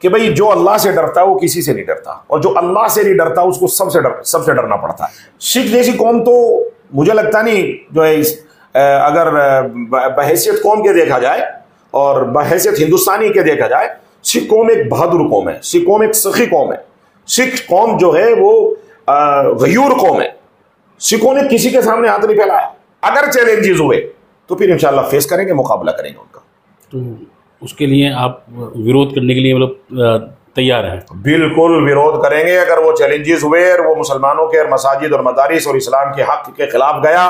कि भाई जो अल्लाह से डरता है वो किसी से नहीं डरता, और जो अल्लाह से नहीं डरता उसको सबसे डरना पड़ता है। सिख जैसी कौम तो मुझे लगता नहीं जो है अगर बहैसियत कौम के देखा जाए और बहैसियत हिंदुस्तानी के देखा जाए, सिख कौम एक बहादुर कौम है, सिख कौम एक सखी कौम है। सिख कौम जो है वो गयूर कौम है। सिखों ने किसी के सामने हाथ नहीं फैलाया। अगर चैलेंजेस हुए तो फिर इंशाल्लाह फेस करेंगे, मुकाबला करेंगे उनका। तो उसके लिए आप विरोध करने के लिए मतलब तैयार हैं? बिल्कुल विरोध करेंगे। अगर वो चैलेंजेस हुए और वो मुसलमानों के और मसाजिद और मदारिस और इस्लाम के हक के खिलाफ गया,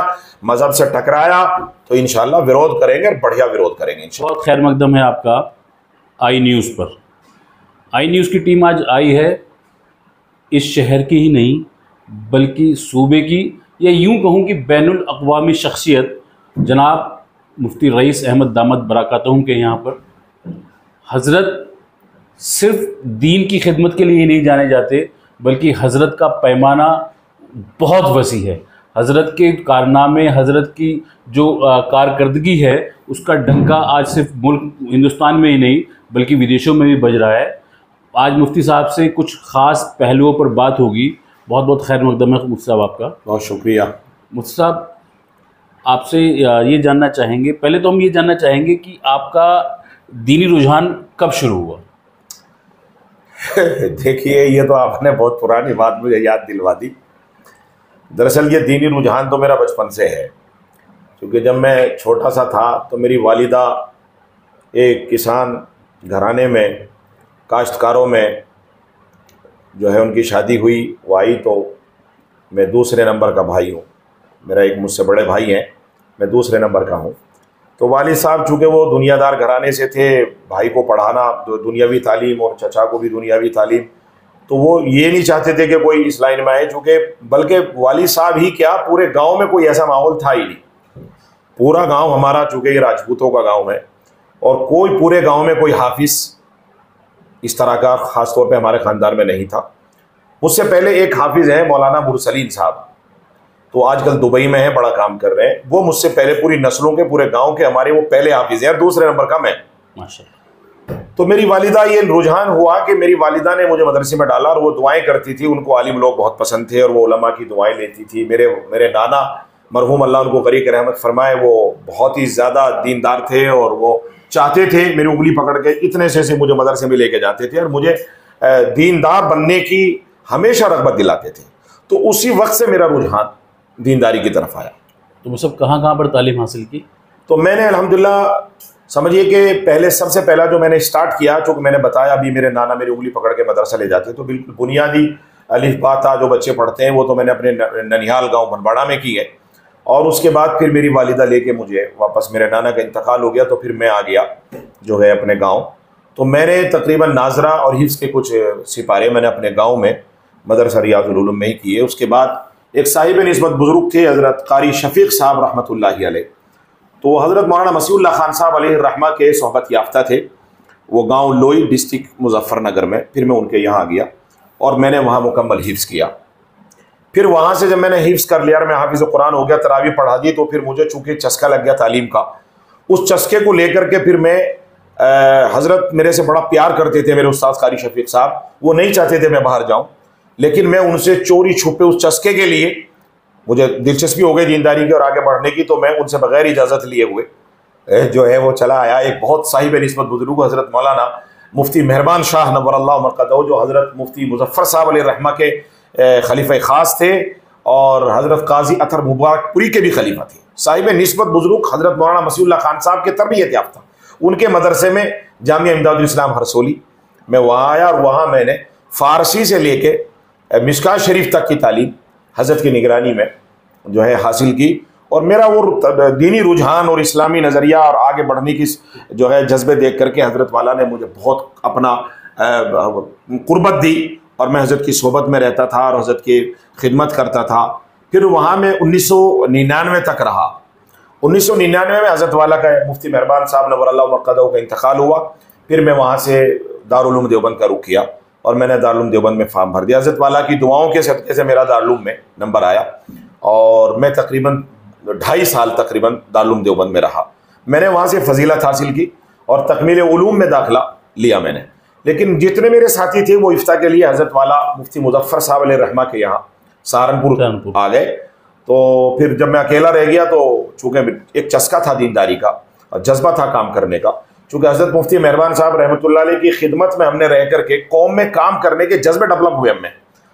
मजहब से टकराया, तो इंशाल्लाह विरोध करेंगे और बढ़िया विरोध करेंगे। बहुत खैर मकदम है आपका आई न्यूज़ पर। आई न्यूज़ की टीम आज आई है इस शहर की ही नहीं बल्कि सूबे की, या यूँ कहूँ कि बैनुल अक़वामी शख्सियत जनाब मुफ्ती रईस अहमद दामद बरकातहू के यहाँ पर। हज़रत सिर्फ दीन की खिदमत के लिए ही नहीं जाने जाते बल्कि हज़रत का पैमाना बहुत वसी है। हज़रत के कारनामे, हज़रत की जो कारकर्दगी है उसका डंका आज सिर्फ मुल्क हिंदुस्तान में ही नहीं बल्कि विदेशों में भी बज रहा है। आज मुफ्ती साहब से कुछ ख़ास पहलुओं पर बात होगी। बहुत बहुत खैर मकदम है मुफ्ती साहब आपका। बहुत शुक्रिया। मुफ्ती साहब आपसे ये जानना चाहेंगे, पहले तो हम ये जानना चाहेंगे कि आपका दीनी रुझान कब शुरू हुआ? देखिए, ये तो आपने बहुत पुरानी बात मुझे याद दिलवा दी। दरअसल ये दीनी रुझान तो मेरा बचपन से है, क्योंकि जब मैं छोटा सा था तो मेरी वालिदा एक किसान घराने में, काश्तकारों में जो है उनकी शादी हुई। वो आई तो मैं दूसरे नंबर का भाई हूँ, मेरा एक मुझसे बड़े भाई हैं, मैं दूसरे नंबर का हूँ। तो वालिद साहब चूँकि वो दुनियादार घराने से थे, भाई को पढ़ाना दुनियावी तालीम और चचा को भी दुनियावी तालीम, तो वो ये नहीं चाहते थे कि कोई इस लाइन में आए, चूँकि बल्कि वालिद साहब ही क्या पूरे गांव में कोई ऐसा माहौल था ही नहीं। पूरा गांव हमारा, चूँकि ये राजपूतों का गांव है, और कोई पूरे गांव में कोई हाफिज़ इस तरह का ख़ास तौर पे हमारे ख़ानदान में नहीं था। मुझसे पहले एक हाफिज़ है मौलाना मुरसलीन साहब, तो आजकल दुबई में है, बड़ा काम कर रहे हैं। वो मुझसे पहले पूरी नस्लों के, पूरे गांव के हमारे वो पहले हाफिज़ हैं, दूसरे नंबर का मैं। माशाअल्लाह। तो मेरी वालिदा, ये रुझान हुआ कि मेरी वालिदा ने मुझे मदरसे में डाला और वो दुआएं करती थी। उनको आलिम लोग बहुत पसंद थे और वो उलमा की दुआएं लेती थी। मेरे नाना मरहूम अल्लाह उनको गरीक रहमत फरमाए, वो बहुत ही ज़्यादा दीनदार थे और वो चाहते थे मेरी उंगली पकड़ के इतने से मुझे मदरसे में लेके जाते थे और मुझे दीनदार बनने की हमेशा रग़बत दिलाते थे। तो उसी वक्त से मेरा रुझान दीनदारी की तरफ आया। तो वो सब कहाँ पर तालीम हासिल की? तो मैंने अल्हम्दुलिल्लाह, समझिए कि पहले सबसे पहला जो मैंने स्टार्ट किया, चूँकि मैंने बताया अभी मेरे नाना मेरी उंगली पकड़ के मदरसा ले जाते, तो बिल्कुल बुनियादी अलिफ बा ता जो बच्चे पढ़ते हैं वो तो मैंने अपने ननिहाल गांव बनवाड़ा में की है। और उसके बाद फिर मेरी वालिदा लेके मुझे वापस, मेरे नाना का इंतकाल हो गया तो फिर मैं आ गया जो है अपने गाँव। तो मैंने तकरीबन नाजरा और हिफ्ज़ के कुछ सिपारे मैंने अपने गाँव में मदरसा रियाजुल उलूम में ही किए। उसके बाद एक साहिब निस्बत बुज़ुर्ग थे हज़रत कारी शफ़ीक़ साहब रहमतुल्लाहि अलैह, तो हज़रत मौलाना मसीहुल्लाह खान साहब अलैहि रहमा के सोहबत याफ्ता थे। वो गांव लोई डिस्ट्रिक्ट मुजफ्फरनगर में। फिर मैं उनके यहाँ आ गया और मैंने वहाँ मुकम्मल हिफ्ज़ किया। फिर वहाँ से जब मैंने हिफ्ज़ कर लिया और मैं हाफिज़ कुरान हो गया, तरावी पढ़ा दी, तो फिर मुझे चूँकि चस्का लग गया तालीम का, उस चस्के को लेकर के फिर मैं हज़रत मेरे से बड़ा प्यार करते थे, मेरे उस्ताद कारी शफ़ीक़ साहब। वो नहीं चाहते थे मैं बाहर जाऊँ, लेकिन मैं उनसे चोरी छुपे उस चस्के के लिए, मुझे दिलचस्पी हो गई दीनदारी की और आगे बढ़ने की, तो मैं उनसे बग़ैर इजाज़त लिए हुए जो है वो चला आया। एक बहुत साहिब निस्बत बुज़ुर्ग हज़रत मौलाना मुफ्ती मेहरबान शाह नव्वरल्लाहु मरक़दहू, जो हज़रत मुफ्ती मुज़फ़्फ़र साहब अलैहि रहमा के खलीफ़ा ख़ास थे और हज़रत काजी अतर मुबारकपुरी के भी खलीफा थे। साहिब निस्बत बुज़ुर्ग हज़रत मौलाना मसीहुल्लाह खान साहब के तरबियत याफ्ता, उनके मदरसे में जामिया इमदादुल इस्लाम हरसोली, मैं वहाँ आया और वहाँ मैंने फ़ारसी से लेके मिशकात शरीफ तक की तालीम हज़रत की निगरानी में जो है हासिल की। और मेरा वो दीनी रुझान और इस्लामी नज़रिया और आगे बढ़ने की जो है जज्बे देख करके हज़रत वाला ने मुझे बहुत अपना कुर्बत दी और मैं हज़रत की सोबत में रहता था और हज़रत की खिदमत करता था। फिर वहाँ मैं 1999 तक रहा। 1999 में हज़रत वाला का मुफ्ती मेहरबान साहब नव्वरल्लाहु मरक़दहू का इंतकाल हुआ। फिर मैं वहाँ से दारुल उलूम देवबंद का रुख किया और मैंने दारुल उलूम देवबंद में फार्म भर दिया। हज़रत वाला की दुआओं के सदक़े से मेरा दारुल उलूम में नंबर आया और मैं तकरीबन 2.5 साल तकरीबन दारुल उलूम देवबंद में रहा। मैंने वहाँ से फजीलत हासिल की और तकमील उलूम में दाखिला लिया मैंने। लेकिन जितने मेरे साथी थे वो इफ्ता के लिए हज़रत वाला मुफ्ती मुजफ्फर साहब अलैहि रहमा के यहाँ सहारनपुर आ गए। तो फिर जब मैं अकेला रह गया तो चूँकि एक चस्का था दीनदारी का और जज्बा था काम करने का, चूँकि हज़रत मुफ्ती मेहरबान साहब रहमतुल्लाह अलैह की खिदमत में हमने रह करके कौम में काम करने के जज्बे डेवलप हुए हमें।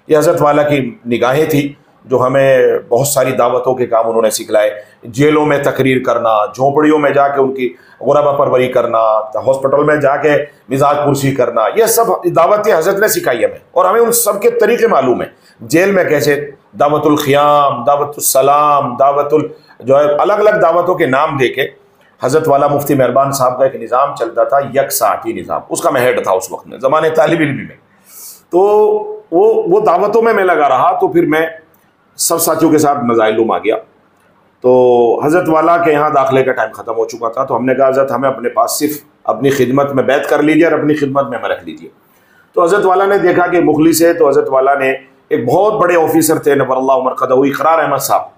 ये हज़रत वाला की निगाहें थी जो हमें बहुत सारी दावतों के काम उन्होंने सिखलाए। जेलों में तकरीर करना, झोंपड़ियों में जाके उनकी गुरबा परवरी करना, हॉस्पिटल में जाके मिजाज पुरसी करना, ये सब दावतें हज़रत ने सिखाई हमें और हमें उन सब के तरीके मालूम है। जेल में कैसे दावतुल ख़ियाम, दावतुल सलाम, दावतुल जो है अलग अलग दावतों के नाम दे के हज़रत वाला मुफ्ती मेहरबान साहब का एक निज़ाम चलता था, यक साथी निज़ाम, उसका मैं हेड था उस वक्त में, ज़माने तालिब इल्म में। तो वो दावतों में मैं लगा रहा, तो फिर मैं सब साथियों के साथ मज़ाइलूम आ गया। तो हज़रत वाला के यहाँ दाखिले का टाइम ख़त्म हो चुका था, तो हमने कहा हज़रत हमें अपने पास सिर्फ अपनी खिदमत में बैत कर लीजिए और अपनी खिदमत में हमें रख लीजिए। तो हज़रत वाला ने देखा कि मुखलिस है, तो हज़रत वाला ने एक बहुत बड़े ऑफिसर थे नव्वरल्लाहु मरक़दहू इक़रार अहमद साहब,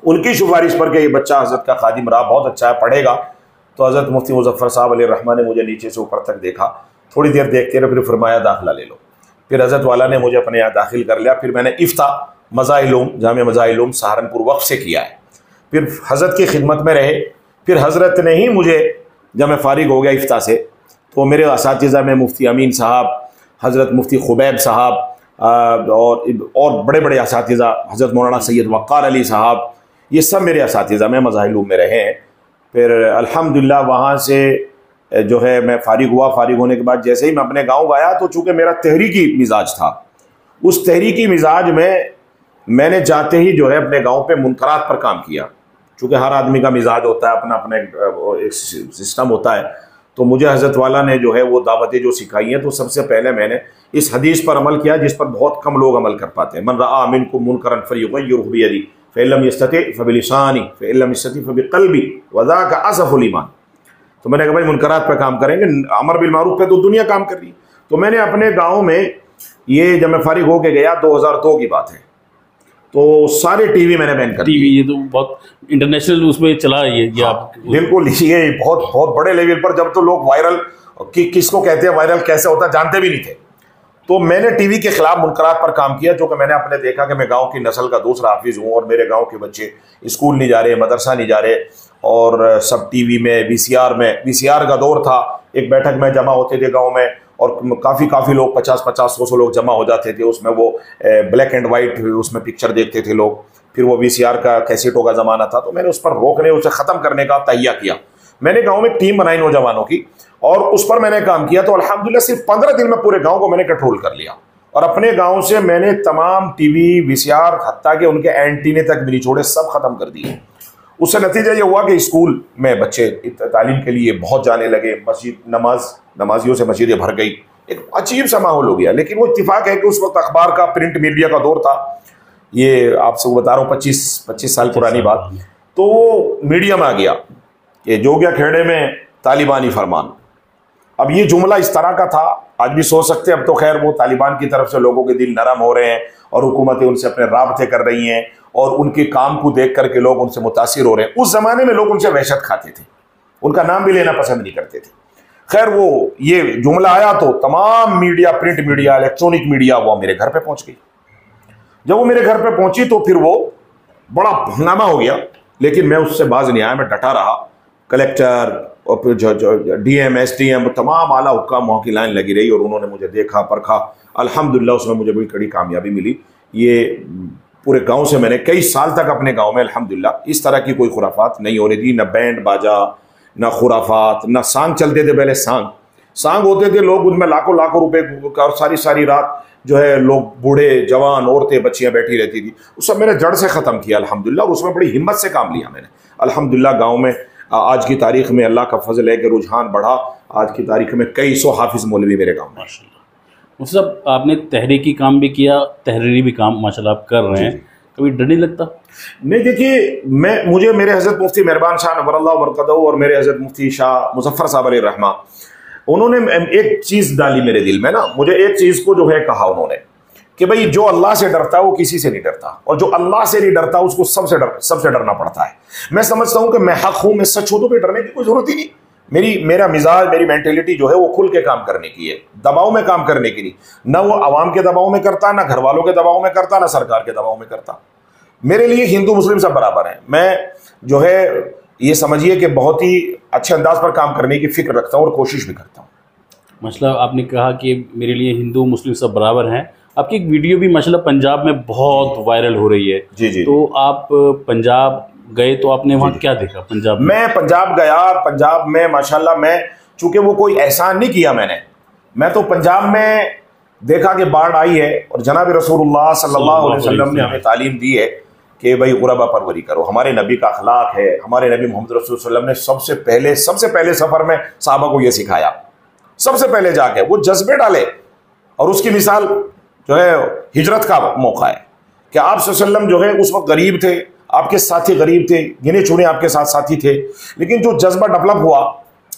उनकी सिफारिश पर कि ये बच्चा हज़रत का खादिम रहा, बहुत अच्छा है, पढ़ेगा। तो हज़रत मुफ्ती मुजफ्फर साहब अलैहि रहमा ने मुझे नीचे से ऊपर तक देखा, थोड़ी देर देखते रहे, फिर फरमाया दाखिला ले लो। फिर हज़रत वाला ने मुझे अपने यहाँ दाखिल कर लिया। फिर मैंने इफ्ता मज़ाइल-उलूम जामिया मज़ाइल-उलूम सहारनपुर वक्फ से किया है। फिर हज़रत की खिदमत में रहे। फिर हज़रत ने ही मुझे, जब मैं फ़ारिग हो गया इफ्ता से, तो मेरे असातिज़ा में मुफ्ती अमीन साहब, हज़रत मुफ्ती खुबैब साहब और बड़े बड़े असातिज़ा, हज़रत मौलाना सैयद वक़ार अली साहब, ये सब मेरे असातिज़ा में मज़ाहिल में रहे हैं। फिर अल्हम्दुलिल्लाह वहाँ से जो है मैं फ़ारिग हुआ। फ़ारिग होने के बाद जैसे ही मैं अपने गाँव आया, तो चूँकि मेरा तहरीकी मिजाज था, उस तहरीकी मिजाज में मैंने जाते ही जो है अपने गाँव पे मुनकरात पर काम किया। चूँकि हर आदमी का मिजाज होता है, अपना अपना एक सिस्टम होता है। तो मुझे हज़रत वाला ने जो है वो दावतें जो सिखाई हैं, तो सबसे पहले मैंने इस हदीस पर अमल किया जिस पर बहुत कम लोग अमल कर पाते हैं, मन रआ मिनकुम मुनकरन फल्युग़य्यिरहु बियदिही फ़इन लम यस्तति फ़बिलिसानी फ़इन लम यस्तति फ़बिक़ल्बी वज़ाका असफ़ुल ईमान। तो मैंने कहा भाई मुनकरात पर काम करेंगे, अमर बिल मारूफ पे तो दुनिया काम कर रही है। तो मैंने अपने गाँव में, ये जब मैं फारिग होके गया 2002 की बात है, तो सारे टीवी मैंने बैन कर दिए। ये तो बहुत इंटरनेशनल उसमें चला ये आप बिल्कुल, ये बहुत बहुत बड़े लेवल पर, जब तो लोग वायरल किसको कहते हैं, वायरल कैसे होता है जानते भी नहीं थे। तो मैंने टीवी के खिलाफ मुनकरात पर काम किया, जो कि मैंने अपने देखा कि मैं गांव की नस्ल का दूसरा हाफिज़ हूँ और मेरे गांव के बच्चे स्कूल नहीं जा रहे, मदरसा नहीं जा रहे, और सब टीवी में वीसीआर का दौर था। एक बैठक में जमा होते थे गाँव में और काफ़ी लोग 50-100 लोग जमा हो जाते थे। उसमें वो ब्लैक एंड वाइट उसमें पिक्चर देखते थे लोग। फिर वो वीसीआर का कैसेटों का ज़माना था। तो मैंने उस पर रोकने, उसे ख़त्म करने का तहिया किया। मैंने गांव में टीम बनाई नौजवानों की और उस पर मैंने काम किया। तो अल्हम्दुलिल्लाह सिर्फ 15 दिन में पूरे गांव को मैंने कंट्रोल कर लिया और अपने गांव से मैंने तमाम टीवी वीसीआर हत्ता के उनके एंटीने तक भी नहीं छोड़े, सब ख़त्म कर दिए। उससे नतीजा ये हुआ कि स्कूल में बच्चे तालीम के लिए बहुत जाने लगे, मस्जिद नमाजियों से मस्जिदें भर गई, एक अजीब सा माहौल हो गया। लेकिन वो इत्तिफाक है कि उस वक्त अखबार का, प्रिंट मीडिया का दौर था। ये आपसे बता रहा हूँ 25 साल पुरानी बात। तो वो मीडिया में आ गया कि जोगिया खेड़े में तालिबानी फरमान। अब ये जुमला इस तरह का था, आज भी सोच सकते हैं। अब तो खैर वो तालिबान की तरफ से लोगों के दिल नरम हो रहे हैं और हुकूमतें उनसे अपने राब्ते कर रही हैं और उनके काम को देख करके लोग उनसे मुतासिर हो रहे हैं। उस ज़माने में लोग उनसे वहशत खाते थे, उनका नाम भी लेना पसंद नहीं करते थे। खैर वो ये जुमला आया तो तमाम media, print media, electronic media, वो मेरे घर पे पहुंच गई। जब वो मेरे घर पे पहुंची तो फिर वो बड़ा हंगामा हो गया, लेकिन मैं उससे बाज नहीं आया, मैं डटा रहा। कलेक्टर और फिर जो डीएम, एसडीएम, तमाम आला हुक्काम वहाँ की लाइन लगी रही और उन्होंने मुझे देखा, परखा। अल्हम्दुलिल्लाह उसमें मुझे बड़ी कड़ी कामयाबी मिली। ये पूरे गांव से मैंने कई साल तक अपने गांव में अल्हम्दुलिल्लाह इस तरह की कोई खुराफात नहीं होने दी, न बैंड बाजा, न खुराफात, न सांग चलते थे। पहले सांग होते थे, लोग उनमें लाखों रुपए और सारी रात जो है लोग, बूढ़े जवान, औरतें, बच्चियां बैठी रहती थी। उस सब मैंने जड़ से ख़त्म किया अल्हम्दुलिल्लाह, और उसमें बड़ी हिम्मत से काम लिया मैंने अल्हम्दुलिल्लाह। गाँव में आज की तारीख में अल्लाह का फजल है कि रुझान बढ़ा। आज की तारीख में कई सौ हाफिज़ मौलवी मेरे गाँव में। माशाल्लाह। सब आपने तहरीकी काम भी किया, तहरीरी भी काम माशाल्लाह आप कर रहे हैं, कभी डर नहीं लगता? नहीं, देखिए मुझे मेरे हज़रत मुफ्ती मेहरबान शाह नव्वरल्लाहु मरक़दहू और मेरे हज़रत मुफ्ती शाह मुज़फ़्फ़र साहब अलैहि रहमा, उन्होंने एक चीज़ डाली मेरे दिल में ना। मुझे एक चीज़ को जो है कहा उन्होंने कि भाई जो अल्लाह से डरता है वो किसी से नहीं डरता, और जो अल्लाह से नहीं डरता उसको सबसे डरना पड़ता है। मैं समझता हूँ कि मैं हक हूँ, मैं सच हूँ, तो फिर डरने की कोई ज़रूरत ही नहीं। मेरा मिजाज, मेरी मेंटेलिटी जो है वो खुल के काम करने की है, दबाव में काम करने की नहीं। ना वो आवाम के दबाव में करता, ना घर वालों के दबाव में करता, ना सरकार के दबाव में करता। मेरे लिए हिंदू मुस्लिम सब बराबर हैं। मैं जो है ये समझिए कि बहुत ही अच्छे अंदाज पर काम करने की फिक्र रखता हूँ और कोशिश भी करता हूँ। मतलब आपने कहा कि मेरे लिए हिंदू मुस्लिम सब बराबर हैं। आपकी एक वीडियो भी माशाल्लाह पंजाब में बहुत वायरल हो रही है। जी जी। तो आप पंजाब गए तो आपने वहाँ क्या देखा पंजाब में? मैं पंजाब गया, पंजाब में माशाल्लाह मैं, चूंकि वो कोई एहसान नहीं किया मैं तो पंजाब में देखा कि बाढ़ आई है और जनाब रसूलुल्लाह सल्लल्लाहु अलैहि वसल्लम ने हमें तालीम दी है कि भाई गुरबा परवरी करो। हमारे नबी का अखलाक है, हमारे नबी मोहम्मद रसूल सल्लल्लाहु अलैहि वसल्लम ने सबसे पहले सफ़र में सहाबा को यह सिखाया, सबसे पहले जाके वो जज्बे डाले। और उसकी मिसाल जो है हिजरत का मौका है कि आप सल्लल्लाहु अलैहि वसल्लम जो है उस वक्त गरीब थे, आपके साथी गरीब थे, गिने चुने आपके साथ साथी थे, लेकिन जो जज्बा डेवलप हुआ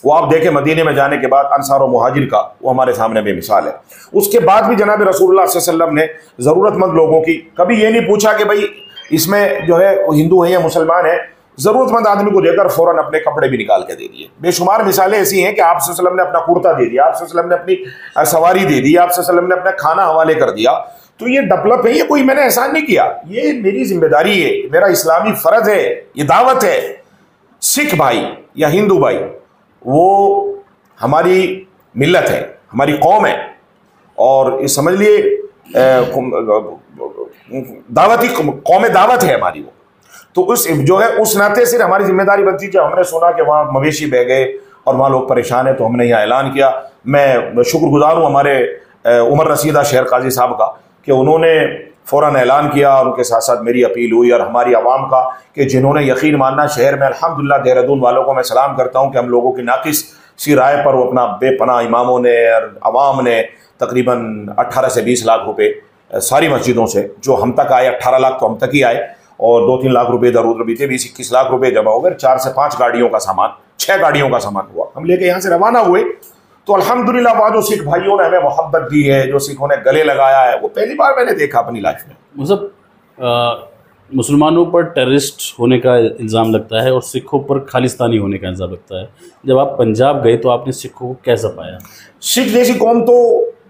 वो आप देखें मदीने में जाने के बाद अंसार और मुहाजिर का, वो हमारे सामने बेमिसाल है। उसके बाद भी जनाब रसूलुल्लाह सल्लल्लाहु अलैहि वसल्लम ने ज़रूरतमंद लोगों की कभी ये नहीं पूछा कि भाई इसमें जो है हिंदू है या मुसलमान है, ज़रूरतमंद आदमी को देकर फ़ौरन अपने कपड़े भी निकाल के दे दिए। बेशुमार मिसालें ऐसी हैं कि आप सल्लल्लाहु अलैहि वसल्लम ने अपना कुर्ता दे दिया, आप सल्लल्लाहु अलैहि वसल्लम ने अपनी सवारी दे दी, आप सल्लल्लाहु अलैहि वसल्लम ने अपना खाना हवाले कर दिया। तो ये डेवलप है, ये कोई मैंने एहसान नहीं किया, ये मेरी जिम्मेदारी है, मेरा इस्लामी फ़र्ज है, ये दावत है। सिख भाई या हिंदू भाई वो हमारी मिल्लत है, हमारी कौम है, और ये समझ लिए दावती कौम दावत है हमारी वो। तो उस जो है उस नाते सिर्फ हमारी जिम्मेदारी बनती है। जब हमने सुना कि वहाँ मवेशी बह गए और वहाँ लोग परेशान हैं तो हमने यहाँ ऐलान किया। मैं शुक्रगुजार हूँ हमारे उमर रसीदा शहर काजी साहब का कि उन्होंने फ़ौरन ऐलान किया, और उनके साथ साथ मेरी अपील हुई और हमारी आवाम का कि जिन्होंने यकीन मानना शहर में। अल्हम्दुलिल्लाह देहरादून वालों को मैं सलाम करता हूँ कि हम लोगों की नाकिस सी राय पर वो अपना बेपनाह इमामों ने और आवाम ने तकरीबन 18 से 20 लाख रुपए सारी मस्जिदों से जो हम तक आए, 18 लाख तो हम तक ही आए, और 2-3 लाख रुपए इधर उधर भी थे, 20-21 लाख रुपए जमा हो गए। 4 से 5 गाड़ियों का सामान, 6 गाड़ियों का सामान हुआ। हम लेके यहाँ से रवाना हुए तो अल्हम्दुलिल्लाह वहाँ जो सिख भाइयों ने हमें मोहब्बत दी है, जो सिखों ने गले लगाया है, वो पहली बार मैंने देखा अपनी लाइफ में। मतलब मुसलमानों पर टेररिस्ट होने का इल्ज़ाम लगता है और सिखों पर खालिस्तानी होने का इल्ज़ाम लगता है। जब आप पंजाब गए तो आपने सिखों को कैसा पाया? सिख जैसी कौम तो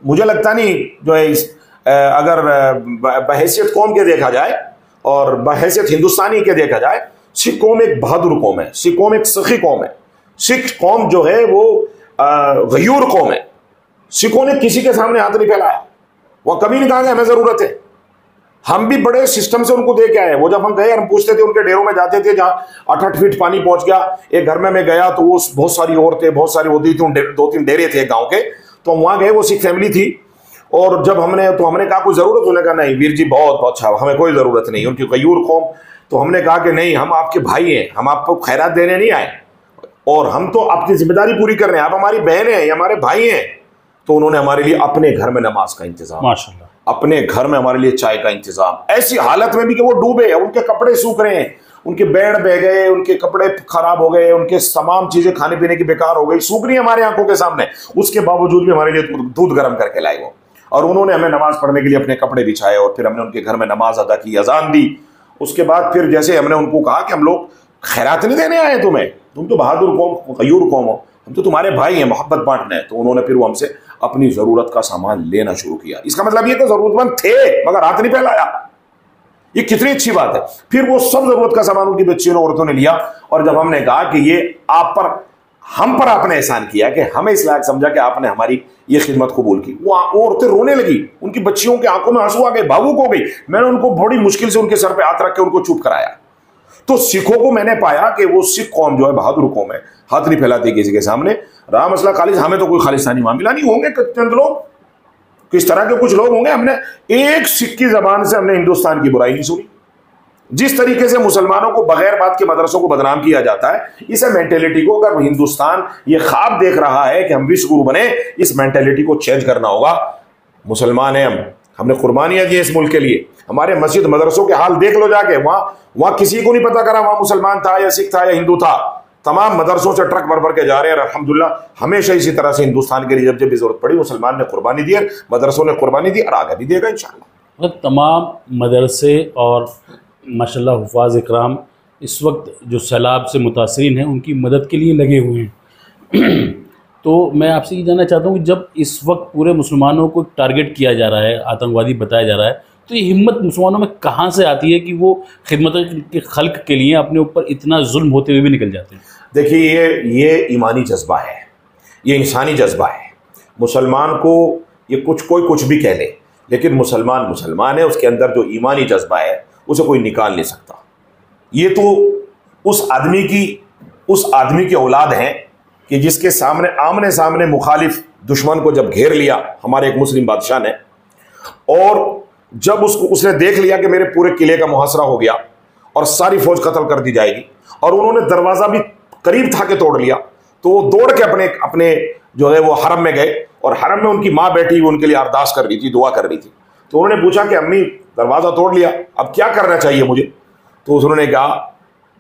मुझे लगता नहीं जो है अगर बहैसियत कौम के देखा जाए और बहैसियत हिंदुस्तानी के देखा जाए, सिख कौम एक बहादुर कौम है, सिख कौम एक सखी कौम है। सिख कौम जो है वो गयूर कौम है। सिखों ने किसी के सामने हाथ नहीं फैलाया, वो कभी नहीं कहा कि हमें ज़रूरत है। हम भी बड़े सिस्टम से उनको दे के आए। वो जब हम गए, हम पूछते थे, उनके डेरों में जाते थे जहाँ 8-8 फीट पानी पहुंच गया। एक घर में मैं गया तो वो बहुत सारी औरतें, बहुत सारी वो 2-3 डेरे थे गाँव के, तो हम वहाँ गए, वो सिख फैमिली थी। और जब हमने कहा कोई ज़रूरत, उन्होंने कहा नहीं वीर जी बहुत अच्छा, हमें कोई ज़रूरत नहीं। उनकी गयूर कौम। तो हमने कहा कि नहीं, हम आपके भाई हैं, हम आपको खैरात देने नहीं आए, और हम तो अपनी जिम्मेदारी पूरी कर रहे हैं, आप हमारी बहन हैं, हमारे भाई हैं। तो उन्होंने हमारे लिए अपने घर में नमाज का इंतजाम, माशाल्लाह, अपने घर में हमारे लिए चाय का इंतजाम, ऐसी हालत में भी कि वो डूबे, उनके कपड़े सूख रहे हैं, उनके बेड बह गए, उनके कपड़े खराब हो गए, उनके तमाम चीजें खाने पीने की बेकार हो गई, सूख रही है हमारे आंखों के सामने। उसके बावजूद भी हमारे लिए दूध गर्म करके लाए वो, और उन्होंने हमें नमाज पढ़ने के लिए अपने कपड़े बिछाए, और फिर हमने उनके घर में नमाज अदा की, अजान दी। उसके बाद फिर जैसे हमने उनको कहा कि हम लोग खैरात नहीं देने आए तुम्हें, तुम तो बहादुर कौम, गयूर कौम हो, हम तो तुम्हारे भाई हैं, मोहब्बत बांटना है। तो उन्होंने फिर वो हमसे अपनी ज़रूरत का सामान लेना शुरू किया। इसका मतलब ये तो ज़रूरतमंद थे मगर हाथ नहीं फैलाया। ये कितनी अच्छी बात है। फिर वो सब ज़रूरत का सामान उनकी बच्चियों ने, औरतों ने लिया, और जब हमने कहा कि ये आप पर, हम पर आपने एहसान किया कि हमें इस लायक समझा कि आपने हमारी ये खिदमत कबूल की, वो औरतें रोने लगी, उनकी बच्चियों के आंखों में आंसू आ गए, भावुक हो गई। मैंने उनको बड़ी मुश्किल से उनके सर पे हाथ रख के उनको चुप कराया। तो सिखों को मैंने पाया कि वो सिख कौम जो है बहादुर कौम है, हाथ नहीं फैलाती किसी के सामने। रहा मसला खालिद, हमें तो कोई खालिस्तानी मामला नहीं, होंगे चंद लोग, किस तरह के कुछ लोग होंगे। हमने एक सिख की जबान से हमने हिंदुस्तान की बुराई नहीं सुनी। जिस तरीके से मुसलमानों को बगैर बात के मदरसों को बदनाम किया जाता है, इस मेंटेलिटी को अगर हिंदुस्तान ये ख्वाब देख रहा है कि हम विश्व गुरु बने, इस मेंटेलिटी को चेंज करना होगा। मुसलमान हैं हम, हमने कुर्बानियां दी इस मुल्क के लिए। हमारे मस्जिद मदरसों के हाल देख लो जाके, वहाँ किसी को नहीं पता करा वहाँ मुसलमान था या सिख था या हिंदू था। तमाम मदरसों से ट्रक भर भर के जा रहे हैं। और अल्हम्दुलिल्लाह हमेशा इसी तरह से हिंदुस्तान के लिए जब जब भी जरूरत पड़ी, मुसलमान ने कुर्बानी दी, मदरसों ने कुर्बानी दी, और आगे भी देगा इंशाअल्लाह। मतलब तमाम मदरसे और माशाल्लाह हुफ़ाज़ इकराम इस वक्त जो सैलाब से मुतासरीन हैं उनकी मदद के लिए लगे हुए हैं। तो मैं आपसे ये जानना चाहता हूँ कि जब इस वक्त पूरे मुसलमानों को टारगेट किया जा रहा है, आतंकवादी बताया जा रहा है, तो ये हिम्मत मुसलमानों में कहाँ से आती है कि वो खिदमत के खल्क के लिए अपने ऊपर इतना जुल्म होते हुए भी निकल जाते हैं? देखिए, ये ईमानी जज्बा है, ये इंसानी जज्बा है। मुसलमान को ये कोई कुछ भी कह ले, लेकिन मुसलमान मुसलमान है, उसके अंदर जो ईमानी जज्बा है उसे कोई निकाल नहीं सकता। ये तो उस आदमी की औलाद हैं कि जिसके सामने आमने सामने मुखालिफ दुश्मन को जब घेर लिया हमारे एक मुस्लिम बादशाह ने, और जब उसने देख लिया कि मेरे पूरे किले का मुहासरा हो गया और सारी फौज कत्ल कर दी जाएगी, और उन्होंने दरवाज़ा भी करीब था कि तोड़ लिया, तो वो दौड़ के अपने जो है वो हरम में गए, और हरम में उनकी माँ बैठी हुई उनके लिए अरदास कर रही थी, दुआ कर रही थी। तो उन्होंने पूछा कि अम्मी, दरवाज़ा तोड़ लिया, अब क्या करना चाहिए मुझे? तो उन्होंने कहा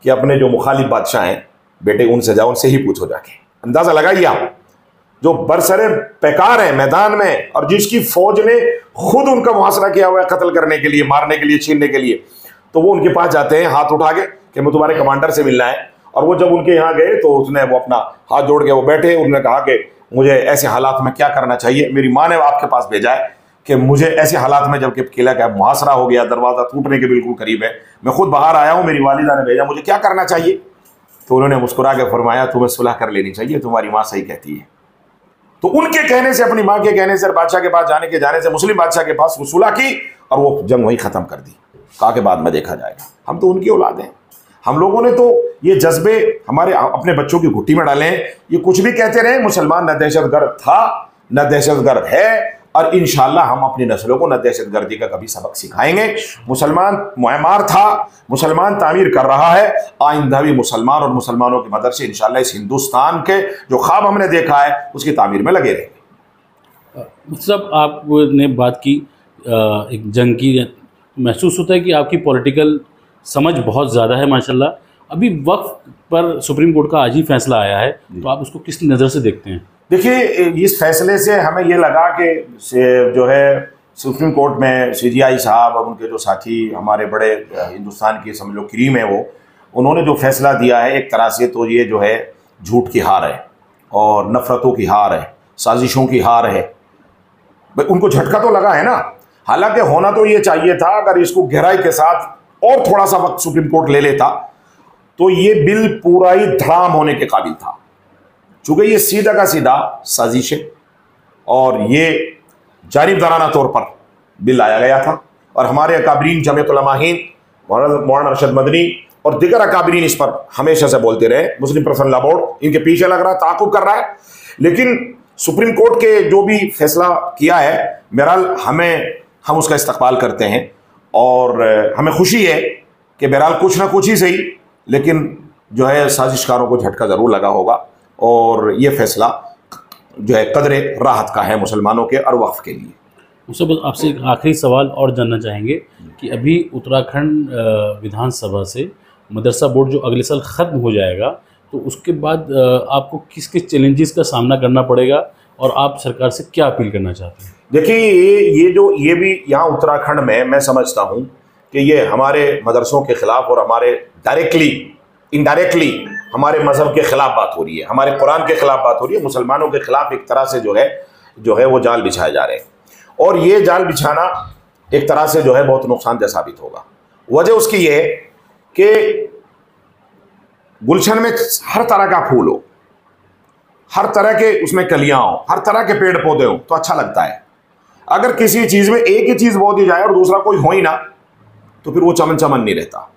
कि अपने जो मुखालिफ बादशाह हैं बेटे, उनसे जाओ, उनसे ही पूछो जाके। अंदाज़ा लगाइए आप, जो बरसरे पैकार हैं मैदान में, और जिसकी फौज ने खुद उनका मुहासरा किया हुआ है कत्ल करने के लिए, मारने के लिए, छीनने के लिए, तो वो उनके पास जाते हैं हाथ उठा के कि मैं तुम्हारे कमांडर से मिलना है। और वो जब उनके यहाँ गए तो उसने वो अपना हाथ जोड़ के वो बैठे, उन्होंने कहा कि मुझे ऐसे हालात में क्या करना चाहिए, मेरी माँ ने आपके पास भेजा है कि मुझे ऐसे हालात में, जबकि किला का मुहासरा हो गया, दरवाज़ा टूटने के बिल्कुल करीब है, मैं खुद बाहर आया हूँ, मेरी वालिदा ने भेजा, मुझे क्या करना चाहिए? तो उन्होंने मुस्कुरा के फरमाया, तुम्हें सुलह कर लेनी चाहिए, तुम्हारी माँ सही कहती है। तो उनके कहने से, अपनी माँ के कहने से, बादशाह के पास जाने से, मुस्लिम बादशाह के पास सुलह की, और वो जंग वहीं ख़त्म कर दी। कहा के बाद में देखा जाएगा। हम तो उनकी औलाद हैं, हम लोगों ने तो ये जज्बे हमारे अपने बच्चों की घुट्टी में डाले हैं। ये कुछ भी कहते रहे, मुसलमान न दहशतगर्द था न दहशतगर्द है, और इंशाअल्लाह हम अपनी नस्लों को न दहशतगर्दी का कभी सबक सिखाएंगे। मुसलमान मुआमार था, मुसलमान तामीर कर रहा है, आइंदा भी मुसलमान और मुसलमानों की मदद से इंशाअल्लाह इस हिंदुस्तान के जो ख्वाब हमने देखा है उसकी तामीर में लगे रहेंगे। मतलब आपने बात की एक जंग की, महसूस होता है कि आपकी पॉलिटिकल समझ बहुत ज़्यादा है माशाल्लाह। अभी वक्फ पर सुप्रीम कोर्ट का आज ही फैसला आया है, तो आप उसको किस नज़र से देखते हैं? देखिए, इस फैसले से हमें ये लगा कि जो है सुप्रीम कोर्ट में CGI साहब और उनके जो साथी हमारे बड़े हिंदुस्तान की समझ लो क्रीम है, वो उन्होंने जो फैसला दिया है, एक तरह से तो ये जो है झूठ की हार है और नफ़रतों की हार है, साजिशों की हार है। भाई उनको झटका तो लगा है ना, हालांकि होना तो ये चाहिए था, अगर इसको गहराई के साथ और थोड़ा सा वक्त सुप्रीम कोर्ट ले लेता तो ये बिल पूरा ही धड़ाम होने के काबिल था। चूंकि ये सीधा का सीधा साजिश है और ये जानिबदाराना तौर पर बिल लाया गया था, और हमारे अकाबरीन जमीयत उलमा हिंद, मौलाना अरशद मदनी और दिगर अकाबरीन इस पर हमेशा से बोलते रहे। मुस्लिम पर्सनल लॉ बोर्ड इनके पीछे लग रहा है, ताक़ुब कर रहा है, लेकिन सुप्रीम कोर्ट के जो भी फैसला किया है, बहरहाल हम उसका इस्तकबाल करते हैं, और हमें खुशी है कि बहरहाल कुछ ना कुछ ही सही, लेकिन जो है साजिशकारों को झटका ज़रूर लगा होगा, और ये फैसला जो है कदरे राहत का है मुसलमानों के और वक्फ के लिए। उससे आपसे एक आखिरी सवाल और जानना चाहेंगे कि अभी उत्तराखंड विधानसभा से मदरसा बोर्ड जो अगले साल ख़त्म हो जाएगा, तो उसके बाद आपको किस किस चैलेंजेस का सामना करना पड़ेगा और आप सरकार से क्या अपील करना चाहते हैं? देखिए, ये भी यहाँ उत्तराखंड में मैं समझता हूँ कि ये हमारे मदरसों के ख़िलाफ़ और हमारे इनडायरेक्टली हमारे मज़हब के ख़िलाफ़ बात हो रही है, हमारे कुरान के ख़िलाफ़ बात हो रही है। मुसलमानों के ख़िलाफ़ एक तरह से जो है वो जाल बिछाए जा रहे हैं, और ये जाल बिछाना एक तरह से जो है बहुत नुकसानदेह साबित होगा। वजह उसकी ये है कि गुलशन में हर तरह का फूल हो, हर तरह के उसमें कलियाँ हो, हर तरह के पेड़ पौधे हो तो अच्छा लगता है। अगर किसी चीज़ में एक ही चीज़ बो दी जाए और दूसरा कोई हो ही ना, तो फिर वो चमन चमन नहीं रहता।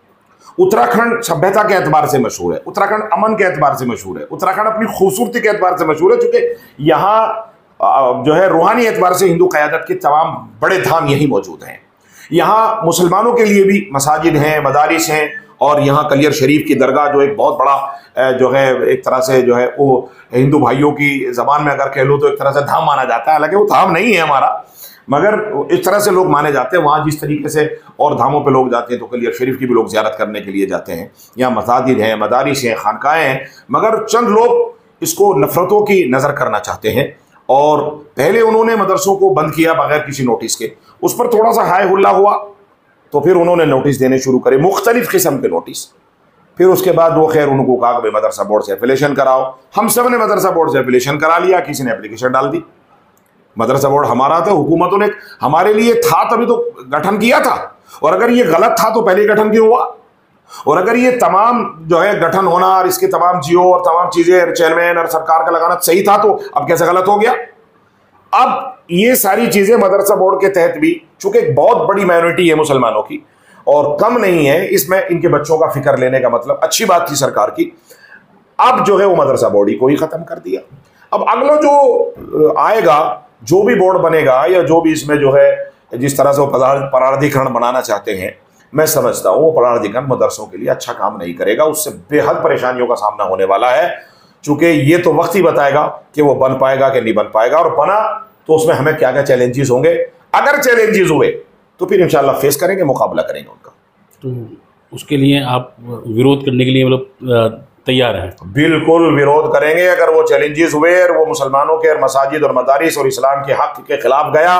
उत्तराखंड सभ्यता के एतबार से मशहूर है, उत्तराखंड अमन के एतबार से मशहूर है, उत्तराखंड अपनी खूबसूरती के एतबार से मशहूर है, चूँकि यहाँ जो है रूहानी एतबार से हिंदू क़यादत के तमाम बड़े धाम यही मौजूद हैं। यहाँ मुसलमानों के लिए भी मसाजिद हैं, मदारिस हैं, और यहाँ कलियर शरीफ की दरगाह जो एक बहुत बड़ा जो है एक तरह से जो है वो हिंदू भाइयों की ज़बान में अगर कह लो तो एक तरह से धाम माना जाता है, हालांकि वो धाम नहीं है हमारा, मगर इस तरह से लोग माने जाते हैं। वहाँ जिस तरीके से और धामों पे लोग जाते हैं, तो कलियर शरीफ की भी लोग ज़ियारत करने के लिए जाते हैं। यहाँ मसाजिद हैं, मदारिस हैं, खानकाएँ हैं, मगर चंद लोग इसको नफ़रतों की नज़र करना चाहते हैं, और पहले उन्होंने मदरसों को बंद किया बगैर किसी नोटिस के, उस पर थोड़ा सा हाय हुल्ला हुआ, तो फिर उन्होंने नोटिस देने शुरू करे, मुख्तलिफ किस्म के नोटिस, फिर उसके बाद वो खैर उनको कहा कि मदरसा बोर्ड से एफिलेशन कराओ। हम सब ने मदरसा बोर्ड से एफिलेशन करा लिया, किसी ने एप्लीकेशन डाल दी। मदरसा बोर्ड हमारा था, हुकूमतों ने हमारे लिए था तभी तो गठन किया था, और अगर ये गलत था तो पहले गठन क्यों हुआ? और अगर ये तमाम जो है गठन होना और इसके तमाम जियो और तमाम चीजें चेयरमैन और सरकार का लगाना सही था, तो अब कैसे गलत हो गया? अब ये सारी चीजें मदरसा बोर्ड के तहत भी, चूंकि एक बहुत बड़ी माइनॉरिटी है मुसलमानों की और कम नहीं है, इसमें इनके बच्चों का फिक्र लेने का मतलब अच्छी बात थी सरकार की। अब जो है वो मदरसा बोर्ड ही को ही खत्म कर दिया। अब अगला जो आएगा, जो भी बोर्ड बनेगा या जो भी इसमें जो है जिस तरह से वो परार्धीकरण बनाना चाहते हैं, मैं समझता हूँ वो परार्धीकरण मदरसों के लिए अच्छा काम नहीं करेगा, उससे बेहद परेशानियों का सामना होने वाला है। चूंकि ये तो वक्त ही बताएगा कि वो बन पाएगा कि नहीं बन पाएगा, और बना तो उसमें हमें क्या क्या चैलेंजेस होंगे। अगर चैलेंजेस हुए तो फिर इंशाल्लाह फेस करेंगे, मुकाबला करेंगे उनका। तो उसके लिए आप विरोध करने के लिए मतलब तैयार हैं? बिल्कुल विरोध करेंगे। अगर वो चैलेंजेस हुए और वो मुसलमानों के और मसाजिद और मदारिस और इस्लाम के हक के खिलाफ गया,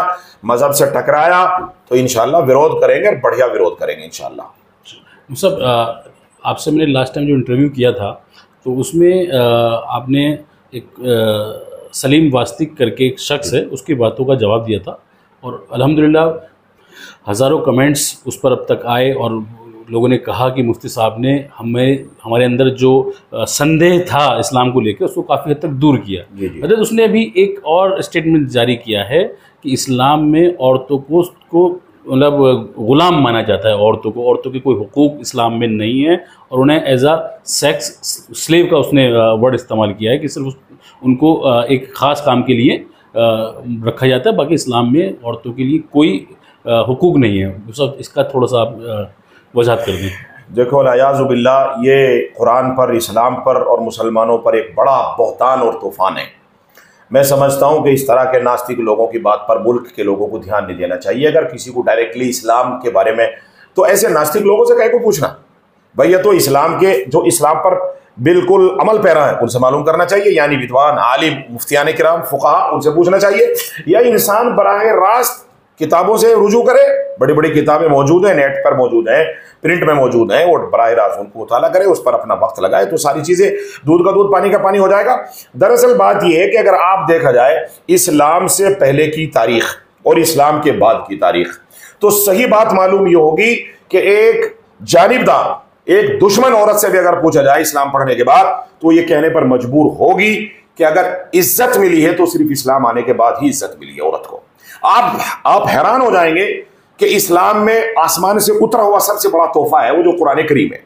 मजहब से टकराया, तो इंशाल्लाह विरोध करेंगे और बढ़िया विरोध करेंगे इंशाल्लाह। सब आपसे मैंने लास्ट टाइम जो इंटरव्यू किया था तो उसमें आपने एक सलीम वास्तिक करके एक शख्स है, उसकी बातों का जवाब दिया था, और अल्हम्दुलिल्लाह हज़ारों कमेंट्स उस पर अब तक आए और लोगों ने कहा कि मुफ्ती साहब ने हमारे अंदर जो संदेह था इस्लाम को लेकर उसको काफ़ी हद तक दूर किया। मतलब उसने अभी एक और स्टेटमेंट जारी किया है कि इस्लाम में औरतों को मतलब ग़ुलाम माना जाता है, औरतों के कोई हुकूक इस्लाम में नहीं है, और उन्हें एज आ सेक्स स्लेव का उसने वर्ड इस्तेमाल किया है कि सिर्फ उनको एक ख़ास काम के लिए रखा जाता है, बाकी इस्लाम में औरतों के लिए कोई हुकूक नहीं है। सब इसका थोड़ा सा आप वजाहत कर दें। देखो अयाज़ुबिल्लाह, ये कुरान पर, इस्लाम पर और मुसलमानों पर एक बड़ा बहतान और तूफ़ान है। मैं समझता हूँ कि इस तरह के नास्तिक लोगों की बात पर मुल्क के लोगों को ध्यान नहीं देना चाहिए। अगर किसी को डायरेक्टली इस्लाम के बारे में, तो ऐसे नास्तिक लोगों से कहीं को पूछना, भैया तो इस्लाम के जो इस्लाम पर बिल्कुल अमल पैरा है उनसे मालूम करना चाहिए, यानी विद्वान आलिम मुफ्तियान किराम फुक़हा, उनसे पूछना चाहिए। या इंसान बराह रास्त किताबों से रुजू करे, बड़ी बड़ी किताबें मौजूद हैं, नेट पर मौजूद हैं, प्रिंट में मौजूद हैं, वो बराह रास्त उनको मुताला करे, उस पर अपना वक्त लगाए, तो सारी चीज़ें दूध का दूध पानी का पानी हो जाएगा। दरअसल बात यह है कि अगर आप देखा जाए इस्लाम से पहले की तारीख और इस्लाम के बाद की तारीख, तो सही बात मालूम ये होगी कि एक जानिबदार, एक दुश्मन औरत से भी अगर पूछा जाए इस्लाम पढ़ने के बाद, तो ये कहने पर मजबूर होगी कि अगर इज्जत मिली है तो सिर्फ इस्लाम आने के बाद ही इज्जत मिली है औरत को। आप हैरान हो जाएंगे कि इस्लाम में आसमान से उतरा हुआ सबसे बड़ा तोहफा है वो जो कुरान करीम है,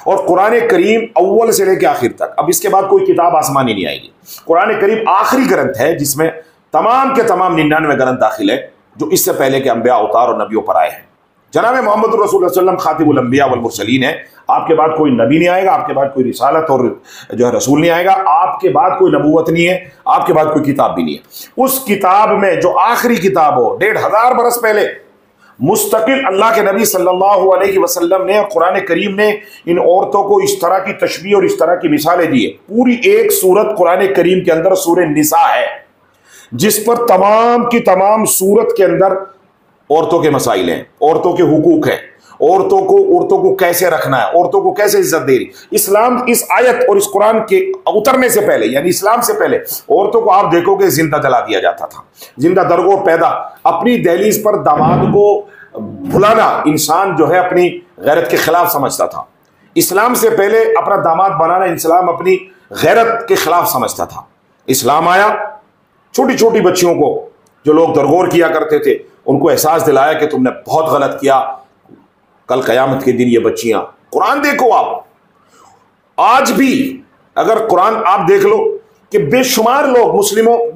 और कुरान करीम अव्वल से लेकर आखिर तक, अब इसके बाद कोई किताब आसमानी नहीं आएगी। कुरान करीम आखिरी ग्रंथ है जिसमें तमाम के तमाम 99 ग्रंथ दाखिल है जो इससे पहले के अंबिया, अवतार और नबियों पर आए हैं। जनाब मोहम्मद रसूलुल्लाह सल्लल्लाहु अलैहि वसल्लम खातिमुल अंबिया वल मुरसलीन है। आपके बाद कोई नबी नहीं आएगा, आपके बाद कोई रिसालत और जो है रसूल नहीं आएगा, आपके बाद कोई नबूवत नहीं है, आपके बाद कोई किताब भी नहीं है। उस किताब में जो आखिरी किताब हो, 1500 बरस पहले मुस्तकिल अल्लाह के नबी सल्लल्लाहु अलैहि वसल्लम ने, कुरान करीम ने इन औरतों को इस तरह की तशबीह और इस तरह की मिसालें दी है। पूरी एक सूरत कुरान करीम के अंदर सूरह निसा है, जिस पर तमाम की तमाम सूरत के अंदर औरतों के मसाइल हैं, औरतों के हुकूक हैं, औरतों को कैसे रखना है, औरतों को कैसे इज्जत दे रही। इस्लाम इस आयत और इस कुरान के उतरने से पहले, यानी इस्लाम से पहले, औरतों को आप देखोगे जिंदा जला दिया जाता था, जिंदा दरगोर पैदा। अपनी दहलीज पर दामाद को भुलाना इंसान जो है अपनी गैरत के खिलाफ समझता था। इस्लाम से पहले अपना दामाद बनाना इस्लाम अपनी गैरत के खिलाफ समझता था। इस्लाम आया, छोटी छोटी बच्चियों को जो लोग दरगोर किया करते थे उनको एहसास दिलाया कि तुमने बहुत गलत किया, कल क़यामत के दिन ये बच्चियां, कुरान देखो आप, आज भी अगर कुरान आप देख लो कि बेशुमार लोग,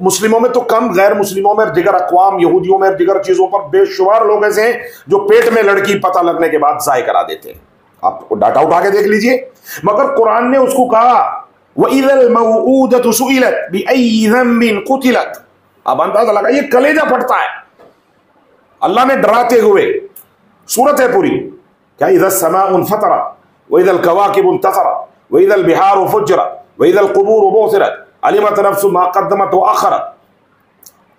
मुस्लिमों में तो कम, गैर मुस्लिमों में, दिगर अक़वाम, यहूदियों में, दिगर चीज़ों पर बेशुमार लोग ऐसे हैं जो पेट में लड़की पता लगने के बाद ज़ाय करा देते हैं। आप डाटा उठा के देख लीजिए। मगर कुरान ने उसको कहा वइज़ल मौऊदतु सुइलत बिअय्यि ज़म्बिन क़ुतिलत। अब अंदाज़ा लगा, ये कलेजा फटता है। अल्लाह ने डराते हुए, सूरत है पूरी, क्या इज़ा समाउन फतरत वइज़ल कवाकिबु इंतसरत वइज़ल बिहारु फुज्जरत वइज़ल कुबूरु बुसिरत अलिमत नफ्सु मा क़द्दमत व अख़रत।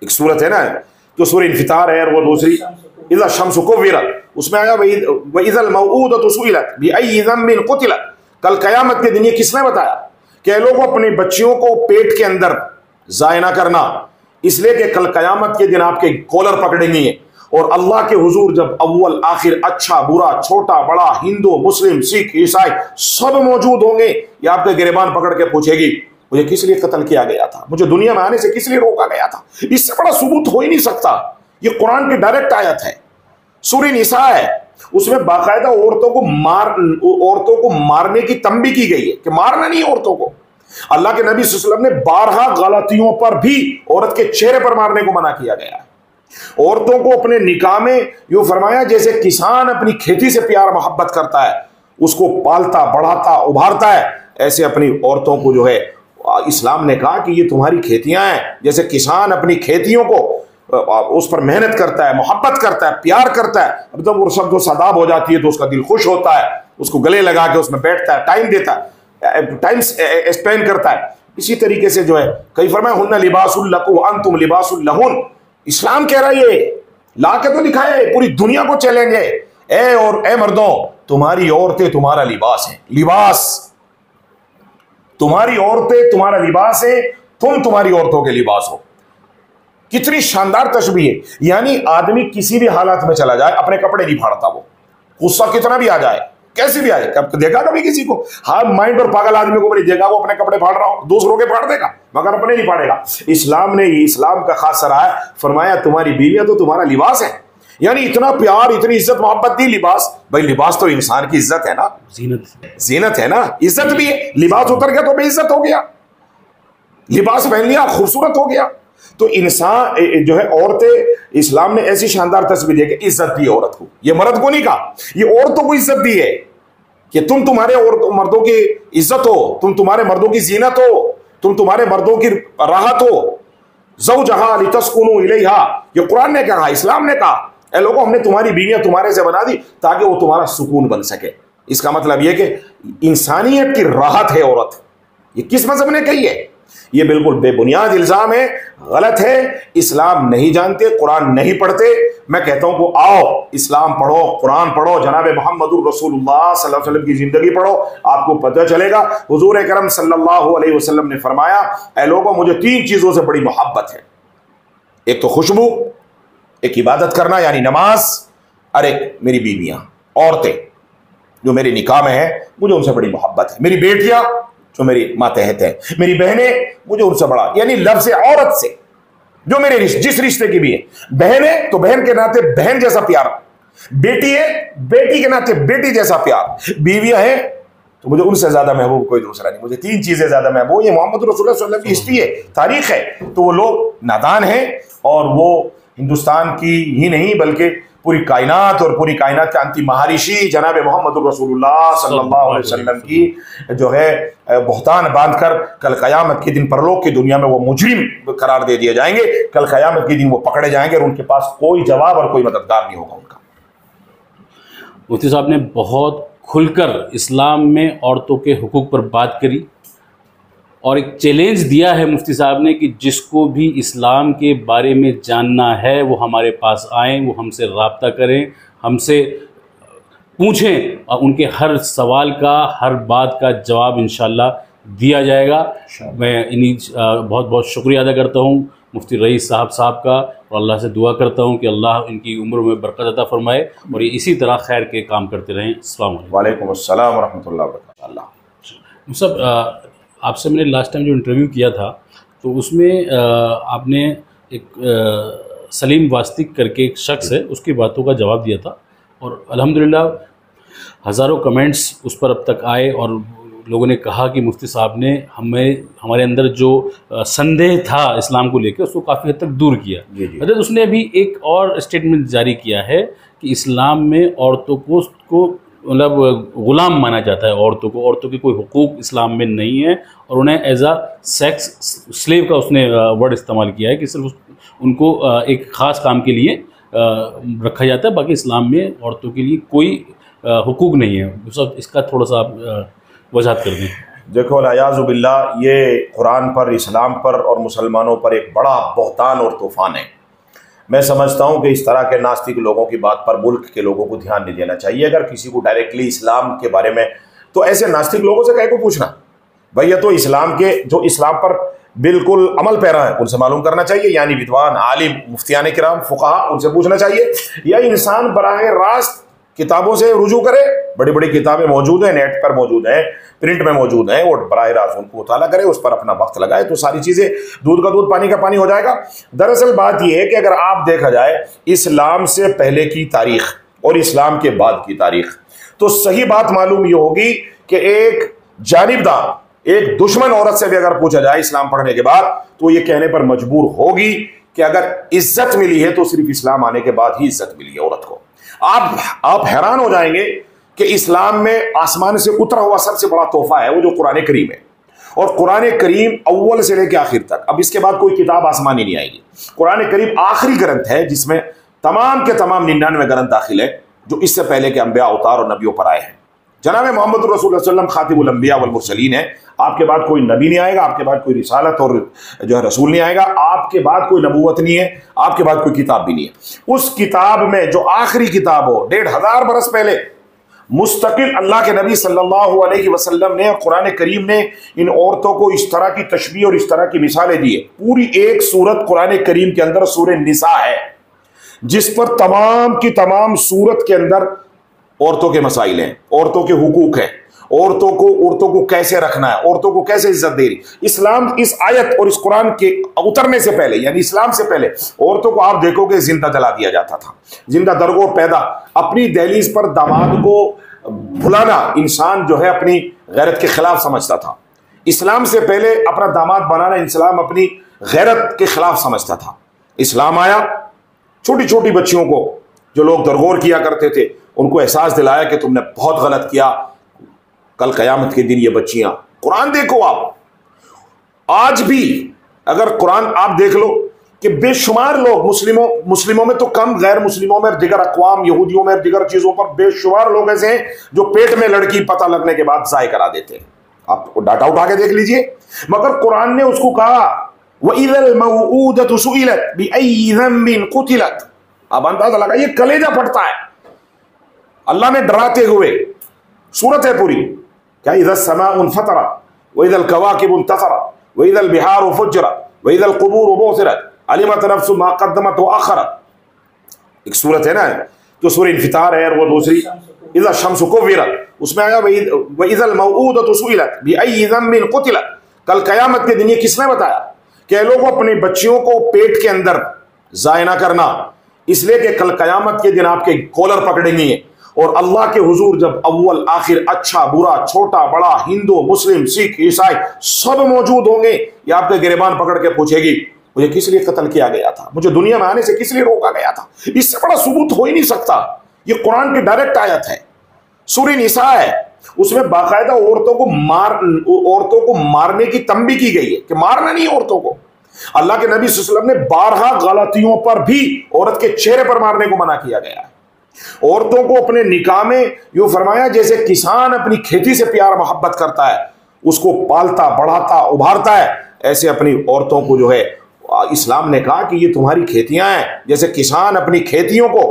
एक सूरत है ना, जो सूरह इन्फितार है, और वो दूसरी इज़ा शम्सु कुव्विरत, उसमें आया वइज़ल मौऊदतु सुइलत बिअय्यि ज़म्बिन क़ुतिलत। कल कयामत के दिन ये किसने बताया कि लोग अपने बच्चियों को पेट के अंदर जाया ना करना, इसलिए कि कल कयामत के दिन आपके कॉलर पकड़ेंगे और अल्लाह के हुजूर जब अव्वल आखिर, अच्छा बुरा, छोटा बड़ा, हिंदू मुस्लिम सिख ईसाई सब मौजूद होंगे, ये आपके गिरबान पकड़ के पूछेगी मुझे किस लिए कत्ल किया गया था, मुझे दुनिया में आने से किस लिए रोका गया था। इससे बड़ा सबूत हो ही नहीं सकता। ये कुरान की डायरेक्ट आयत है, सूरह निसा है, उसमें बाकायदा औरतों को मारने की तंबी की गई है कि मारना नहीं औरतों को। अल्लाह के नबी सल्लल्लाहु अलैहि वसल्लम ने 12 गलतियों पर भी औरत के चेहरे पर मारने को मना किया गया है। औरतों को अपने निकाह में यूं फरमाया जैसे किसान अपनी खेती से प्यार मोहब्बत करता है, उसको पालता बढ़ाता उभारता है, ऐसे अपनी औरतों को जो है इस्लाम ने कहा कि ये तुम्हारी खेतियां हैं, जैसे किसान अपनी खेतियों को उस पर मेहनत करता है, मोहब्बत करता है, प्यार करता है, अब जब वो सब जो सदाब हो जाती है तो उसका दिल खुश होता है, उसको गले लगा के उसमें बैठता है, टाइम देता है, टाइम स्पेंड करता है। इसी तरीके से जो है कई फरमाया हुन्ना लिबासुल लकुम व अंतुम लिबासुल लहुन। इस्लाम कह रहा है ये ला के तो लिखा है, पूरी दुनिया को चैलेंज है, ए मर्दों तुम्हारी औरतें तुम्हारा लिबास है, लिबास तुम्हारी औरतें तुम्हारा लिबास है, तुम तुम्हारी औरतों के लिबास हो। कितनी शानदार तशबीह है। यानी आदमी किसी भी हालात में चला जाए अपने कपड़े नहीं फाड़ता, वो गुस्सा कितना भी आ जाए, कैसे भी आए। कब देखा कभी किसी को, हाँ माइंड और पागल आदमी को नहीं देखा वो अपने कपड़े फाड़ रहा हो, दूसरों के फाड़ देगा मगर अपने नहीं फाड़ेगा। इस्लाम ने, इस्लाम का खास सराह है, फरमाया तुम्हारी बीवियां तो तुम्हारा लिबास है। यानी इतना प्यार, इतनी इज्जत मोहब्बत दी। लिबास, भाई लिबास तो इंसान की इज्जत है ना, जीनत है ना, इज्जत भी है। लिबास उतर गया तो बेइज्जत हो गया, लिबास पहन लिया खूबसूरत हो गया। तो इंसान जो है, औरतें, इस्लाम ने ऐसी शानदार तस्वीर दी कि इज्जत दी औरत को। ये मर्द को नहीं कहा, ये औरतों को इज्जत दी है कि तुम तुम्हारे मर्दों की इज्जत हो, तुम तुम्हारे मर्दों की जीनत हो, तुम तुम्हारे मर्दों की राहत हो। ज़ौजहा लितस्कुनु इलैहा, ये कुरान ने कहा, इस्लाम ने कहा ए लोगों हमने तुम्हारी बीवियां तुम्हारे से बना दी ताकि वो तुम्हारा सुकून बन सके। इसका मतलब यह कि इंसानियत की राहत है औरत। ये किस मजहब ने कही है? ये बिल्कुल बेबुनियाद इल्जाम है, गलत है। इस्लाम नहीं जानते, कुरान नहीं पढ़ते। मैं कहता हूं कि आओ इस्लाम पढ़ो, कुरान पढ़ो, जनाब मोहम्मद रसूलुल्लाह सल्लल्लाहु अलैहि वसल्लम की जिंदगी पढ़ो, आपको पता चलेगा। हुजूर अकरम सल्लल्लाहु अलैहि वसल्लम ने फरमाया ऐ लोगों मुझे 3 चीजों से बड़ी मोहब्बत है, एक तो खुशबू, एक इबादत करना यानी नमाज, और एक मेरी बीवियां, औरतें जो मेरे निकाह में है, मुझे उनसे बड़ी मोहब्बत है। मेरी बेटियां जो मेरी मातहत है, मेरी बहनें, मुझे उनसे बड़ा, यानी लफ्ज़ औरत से जो मेरे जिस रिश्ते की भी है। बहन है तो बहन के नाते बहन जैसा प्यार, बेटी है बेटी के नाते बेटी जैसा प्यार, बीवियां हैं तो मुझे उनसे ज्यादा महबूब कोई दूसरा नहीं। मुझे 3 चीजें ज्यादा महबूब, ये मोहम्मद रसूलुल्लाह सल्लल्लाहु अलैहि वसल्लम की हिस्ट्री है, तारीख है। तो वो लोग नादान हैं और वो हिंदुस्तान की ही नहीं बल्कि पूरी कायनात और पूरी कायनात के अंतिम महर्षि जनाब मोहम्मद रसूलुल्लाह सल्लल्लाहु अलैहि वसल्लम की जो है बहुतान बांधकर कल क़यामत के दिन परलोक की दुनिया में वो मुजरिम करार दे दिए जाएंगे। कल क़यामत के दिन वो पकड़े जाएंगे और उनके पास कोई जवाब और कोई मददगार नहीं होगा उनका। मुफ्ती साहब ने बहुत खुलकर इस्लाम में औरतों के हुकूक पर बात करी और एक चैलेंज दिया है मुफ्ती साहब ने कि जिसको भी इस्लाम के बारे में जानना है वो हमारे पास आएँ, वो हमसे रब्ता करें, हमसे पूछें और उनके हर सवाल का, हर बात का जवाब इंशाअल्लाह दिया जाएगा। मैं इन्हीं बहुत बहुत शुक्रिया अदा करता हूँ मुफ्ती रईस साहब का और अल्लाह से दुआ करता हूँ कि अल्लाह इनकी उम्र में बरकत अता फरमाए और ये इसी तरह खैर के काम करते रहें। अस्सलाम वालेकुम अस्सलाम व रहमतुल्लाहि व बरकातुहू। सब आपसे मैंने लास्ट टाइम जो इंटरव्यू किया था तो उसमें आपने एक सलीम वास्तिक करके एक शख्स है उसकी बातों का जवाब दिया था और अल्हम्दुलिल्लाह हज़ारों कमेंट्स उस पर अब तक आए और लोगों ने कहा कि मुफ्ती साहब ने हमारे अंदर जो संदेह था इस्लाम को लेकर उसको काफ़ी हद तक दूर किया। मतलब उसने अभी एक और स्टेटमेंट जारी किया है कि इस्लाम में औरतों को मतलब ग़ुलाम माना जाता है, औरतों के कोई हुकूक इस्लाम में नहीं है और उन्हें एज आ सेक्स स्लेव का उसने वर्ड इस्तेमाल किया है कि सिर्फ उनको एक ख़ास काम के लिए रखा जाता है, बाकी इस्लाम में औरतों के लिए कोई हुकूक नहीं है। सब इसका थोड़ा सा आप वजाहत कर दें। देखो नायाज़ु बिल्लाह, ये कुरान पर, इस्लाम पर और मुसलमानों पर एक बड़ा बहतान और तूफ़ान है। मैं समझता हूँ कि इस तरह के नास्तिक लोगों की बात पर मुल्क के लोगों को ध्यान नहीं देना चाहिए। अगर किसी को डायरेक्टली इस्लाम के बारे में तो ऐसे नास्तिक लोगों से कहीं को पूछना भाई, ये तो इस्लाम के जो इस्लाम पर बिल्कुल अमल पैरा है उनसे मालूम करना चाहिए, यानी विद्वान आलिम मुफ्तियान किराम फुकाहा उनसे पूछना चाहिए, या इंसान बराह रास्त किताबों से रुजू करे। बड़ी बड़ी किताबें मौजूद हैं, नेट पर मौजूद हैं, प्रिंट में मौजूद हैं, और बराह रास्त उनको मुताला करे, उस पर अपना वक्त लगाए, तो सारी चीजें दूध का दूध पानी का पानी हो जाएगा। दरअसल बात यह है कि अगर आप देखा जाए इस्लाम से पहले की तारीख और इस्लाम के बाद की तारीख, तो सही बात मालूम यह होगी कि एक जानिबदार, एक दुश्मन औरत से भी अगर पूछा जाए इस्लाम पढ़ने के बाद, तो ये कहने पर मजबूर होगी कि अगर इज्जत मिली है तो सिर्फ इस्लाम आने के बाद ही इज्जत मिली है औरत को। आप हैरान हो जाएंगे कि इस्लाम में आसमान से उतरा हुआ सबसे बड़ा तोहफा है वो जो कुरान करीम है, और कुरान करीम अव्वल से लेकर आखिर तक, अब इसके बाद कोई किताब आसमानी नहीं आएगी। कुरान करीम आखिरी ग्रंथ है जिसमें तमाम के तमाम 99 ग्रंथ दाखिल है जो इससे पहले के अंबिया अवतार और नबियों पर आए हैं। जनाब मोहम्मद रसूलुल्लाह सल्लल्लाहु अलैहि वसल्लम खातिबुल अंबिया वल मुरसलीन है। आपके बाद कोई नबी नहीं आएगा, आपके बाद कोई रिसालत और जो है रसूल नहीं आएगा, आपके बाद कोई नबूवत नहीं है, आपके बाद कोई किताब भी नहीं है। उस किताब में जो आखिरी किताब हो 1500 बरस पहले मुस्तकिल अल्लाह के नबी सल्लल्लाहु अलैहि वसल्लम ने और कुरान करीम ने इन औरतों को इस तरह की तशबीह और इस तरह की मिसालें दी है। पूरी एक सूरत कुरान करीम के अंदर सूरह निसा है जिस पर तमाम की तमाम सूरत के अंदर औरतों के मसाइल हैं, औरतों के हुकूक हैं, औरतों को कैसे रखना है, औरतों को कैसे इज्जत दे रही। इस्लाम इस आयत और इस कुरान के उतरने से पहले यानी इस्लाम से पहले औरतों को आप देखोगे जिंदा जला दिया जाता था, जिंदा दरगो पैदा। अपनी दहलीज पर दामाद को भुलाना इंसान जो है अपनी गैरत के खिलाफ समझता था। इस्लाम से पहले अपना दामाद बनाना इस्लाम अपनी गैरत के खिलाफ समझता था। इस्लाम आया, छोटी छोटी बच्चियों को जो लोग दरगोर किया करते थे उनको एहसास दिलाया कि तुमने बहुत गलत किया, कल कयामत के दिन ये बच्चियां। कुरान देखो आप, आज भी अगर कुरान आप देख लो कि बेशुमार लोग मुस्लिमों में तो कम, गैर मुस्लिमों में, दिगर अक़वाम, यहूदियों में, दिगर चीजों पर बेशुमार लोग ऐसे हैं जो पेट में लड़की पता लगने के बाद ज़ाय करा देते हैं। आप डाटा उठा के देख लीजिए। मगर कुरान ने उसको कहा वइज़ल मौऊदतु सुइलत बिअय्यि ज़ंबिन क़ुतिलत। अब अंदाजा लगा, ये कलेजा फटता है। अल्लाह ने डराते हुए, सूरत है पूरी, क्या इज़ा समाउन फतरत वइज़ल कवाकिबु इंतसरत वइज़ल बिहारु फुज्जरत वइज़ल कुबूरु बुसिरत अलिमत नफ्सुम मा क़द्दमत व अख़रत। एक सूरत है ना जो सूरह इन्फितार है, और वो दूसरी इज़ा शम्सु कुव्विरत, उसमें आया वइज़ल मौऊदतु सुइलत बिअय्यि ज़ंबिन क़ुतिलत। कल कयामत के दिन ये किसने बताया कि लोगों अपनी बच्चियों को पेट के अंदर ज़ाय ना करना, इसलिए कि कल कयामत के दिन आपके कॉलर पकड़ेंगे और अल्लाह के हुजूर जब अव्वल आखिर, अच्छा बुरा, छोटा बड़ा, हिंदू मुस्लिम सिख ईसाई सब मौजूद होंगे, ये आपके गिरबान पकड़ के पूछेगी मुझे किस लिए कत्ल किया गया था, मुझे दुनिया में आने से किस लिए रोका गया था। इससे बड़ा सबूत हो ही नहीं सकता। ये कुरान की डायरेक्ट आयत है, सूरह निसा है, उसमें बाकायदा औरतों को मारने की तंबी की गई है कि मारना नहीं औरतों को। अल्लाह के नबी सल्लल्लाहु अलैहि वसल्लम ने 12 गलतियों पर भी औरत के चेहरे पर मारने को मना किया गया है। औरतों को अपने निकाह में यूं फरमाया जैसे किसान अपनी खेती से प्यार मोहब्बत करता है, उसको पालता बढ़ाता उभारता है, ऐसे अपनी औरतों को जो है इस्लाम ने कहा कि ये तुम्हारी खेतियां हैं, जैसे किसान अपनी खेतियों को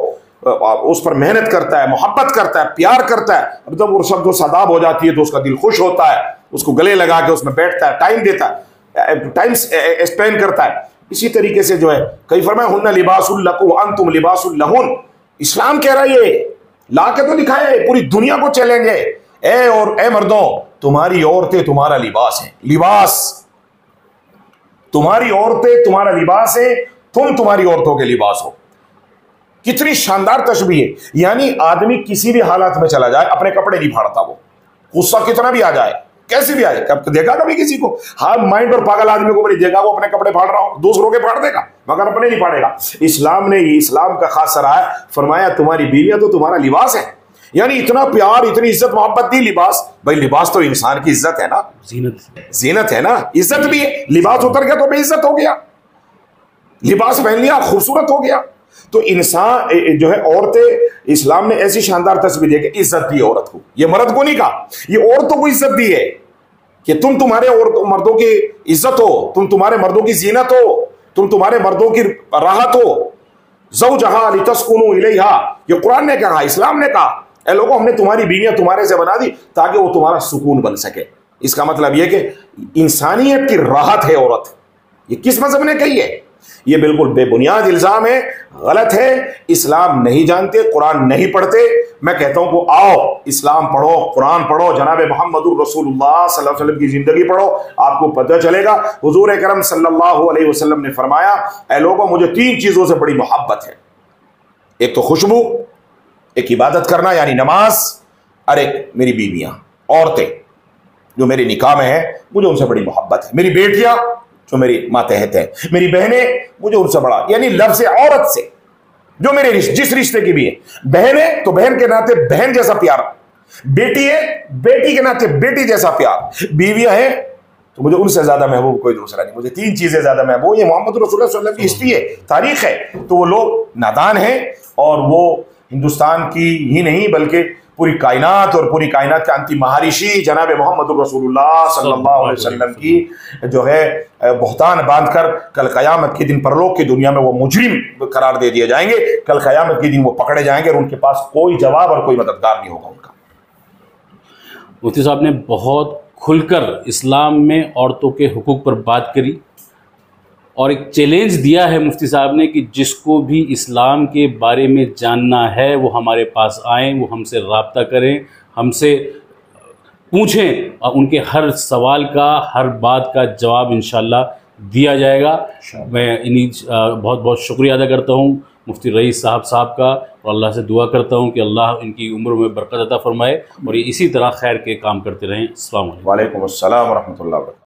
उस पर मेहनत करता है, मोहब्बत करता है, प्यार करता है, अब जब वो सब जो सदाब हो जाती है तो उसका दिल खुश होता है, उसको गले लगा के उसमें बैठता है, टाइम देता है, टाइम स्पेंड करता है। इसी तरीके से जो है कई फरमाया हुन्ना लिबासुल लकुम व अंतुम लिबासुल लहुन। इस्लाम कह रहा है ये ला के तो दिखाया है, पूरी दुनिया को चैलेंज है, ए मर्दों तुम्हारी औरतें तुम्हारा लिबास है, लिबास तुम्हारी औरतें तुम्हारा लिबास है, तुम तुम्हारी औरतों के लिबास हो। कितनी शानदार तशबीह है। यानी आदमी किसी भी हालात में चला जाए अपने कपड़े नहीं फाड़ता, वो गुस्सा कितना भी आ जाए, कैसे भी आए। कब देखा कभी किसी को, हाँ माइंड और पागल आदमी को भी नहीं देखा वो अपने कपड़े फाड़ रहा हो, दूसरों के फाड़ देगा मगर अपने नहीं फाड़ेगा। इस्लाम ने, इस्लाम का खास सराय फरमाया तुम्हारी बीवियां तो तुम्हारा लिबास है। यानी इतना प्यार, इतनी इज्जत मोहब्बत दी। लिबास, भाई लिबास तो इंसान की इज्जत है ना, जीनत है ना, इज्जत भी है। लिबास उतर गया तो बेइज्जत हो गया, लिबास पहन लिया खूबसूरत हो गया। तो इंसान जो है, औरतें, इस्लाम ने ऐसी शानदार तस्वीर दी कि इज्जत दी औरत को। ये मर्द को नहीं कहा, ये औरतों को इज्जत दी है कि तुम तुम्हारे मर्दों की इज्जत हो, तुम तुम्हारे मर्दों की जीनत हो, तुम तुम्हारे मर्दों की राहत हो। ज़ौजहा लितस्कुनु इलैहा, ये कुरान ने कहा, इस्लाम ने कहा। ए लोगों, हमने तुम्हारी बीवियां तुम्हारे से बना दी ताकि वो तुम्हारा सुकून बन सके। इसका मतलब यह कि इंसानियत की राहत है औरत। ये किस मजहब ने कही है? ये बिल्कुल बेबुनियाद इल्जाम है, गलत है। इस्लाम नहीं जानते, कुरान नहीं पढ़ते। मैं कहता हूं कि आओ इस्लाम पढ़ो, कुरान पढ़ो, जनाब मोहम्मदुर रसूलुल्लाह सल्लल्लाहु अलैहि वसल्लम की जिंदगी पढ़ो, आपको पता चलेगा। हुजूर करम सल्लल्लाहु अलैहि वसल्लम ने फरमाया, ऐ लोगों, मुझे 3 चीजों से बड़ी मोहब्बत है। एक तो खुशबू, एक इबादत करना यानी नमाज, और एक मेरी बीवियां, औरतें जो मेरे निकाह में है, मुझे उनसे बड़ी मोहब्बत है। मेरी बेटियां जो मेरी मातहत है, मेरी बहनें, मुझे उनसे बड़ा, यानी लफ्ज़ औरत से जो मेरे जिस रिश्ते की भी है। बहन है तो बहन के नाते बहन जैसा प्यार, बेटी है बेटी के नाते बेटी जैसा प्यार, बीवियां हैं तो मुझे उनसे ज्यादा महबूब कोई दूसरा नहीं। मुझे 3 चीजें ज्यादा महबूब, ये मोहम्मद रसूलुल्लाह सल्लल्लाहु अलैहि वसल्लम की हिस्ट्री है, तारीख है। तो वो लोग नादान हैं, और वो हिंदुस्तान की ही नहीं बल्कि पूरी कायनात और पूरी कायनात के अंतिम महर्षि जनाब मोहम्मद रसूलुल्लाह सल्लल्लाहु अलैहि वसल्लम की जो है बहुतान बांधकर कल क़यामत के दिन परलोक की दुनिया में वो मुजरिम करार दे दिए जाएंगे। कल क़यामत के दिन वो पकड़े जाएंगे और उनके पास कोई जवाब और कोई मददगार नहीं होगा उनका। मुफ्ती साहब ने बहुत खुलकर इस्लाम में औरतों के हुकूक पर बात करी और एक चैलेंज दिया है मुफ्ती साहब ने कि जिसको भी इस्लाम के बारे में जानना है वो हमारे पास आएँ, वो हमसे रब्ता करें, हमसे पूछें और उनके हर सवाल का, हर बात का जवाब इंशाअल्लाह दिया जाएगा। मैं इन्हीं बहुत बहुत शुक्रिया अदा करता हूँ मुफ्ती रईस साहब का, और अल्लाह से दुआ करता हूँ कि अल्लाह इनकी उम्र में बरकत अता फरमाए और ये इसी तरह खैर के काम करते रहें। अस्सलाम वालेकुम। वालेकुम अस्सलाम व रहमतुल्लाह।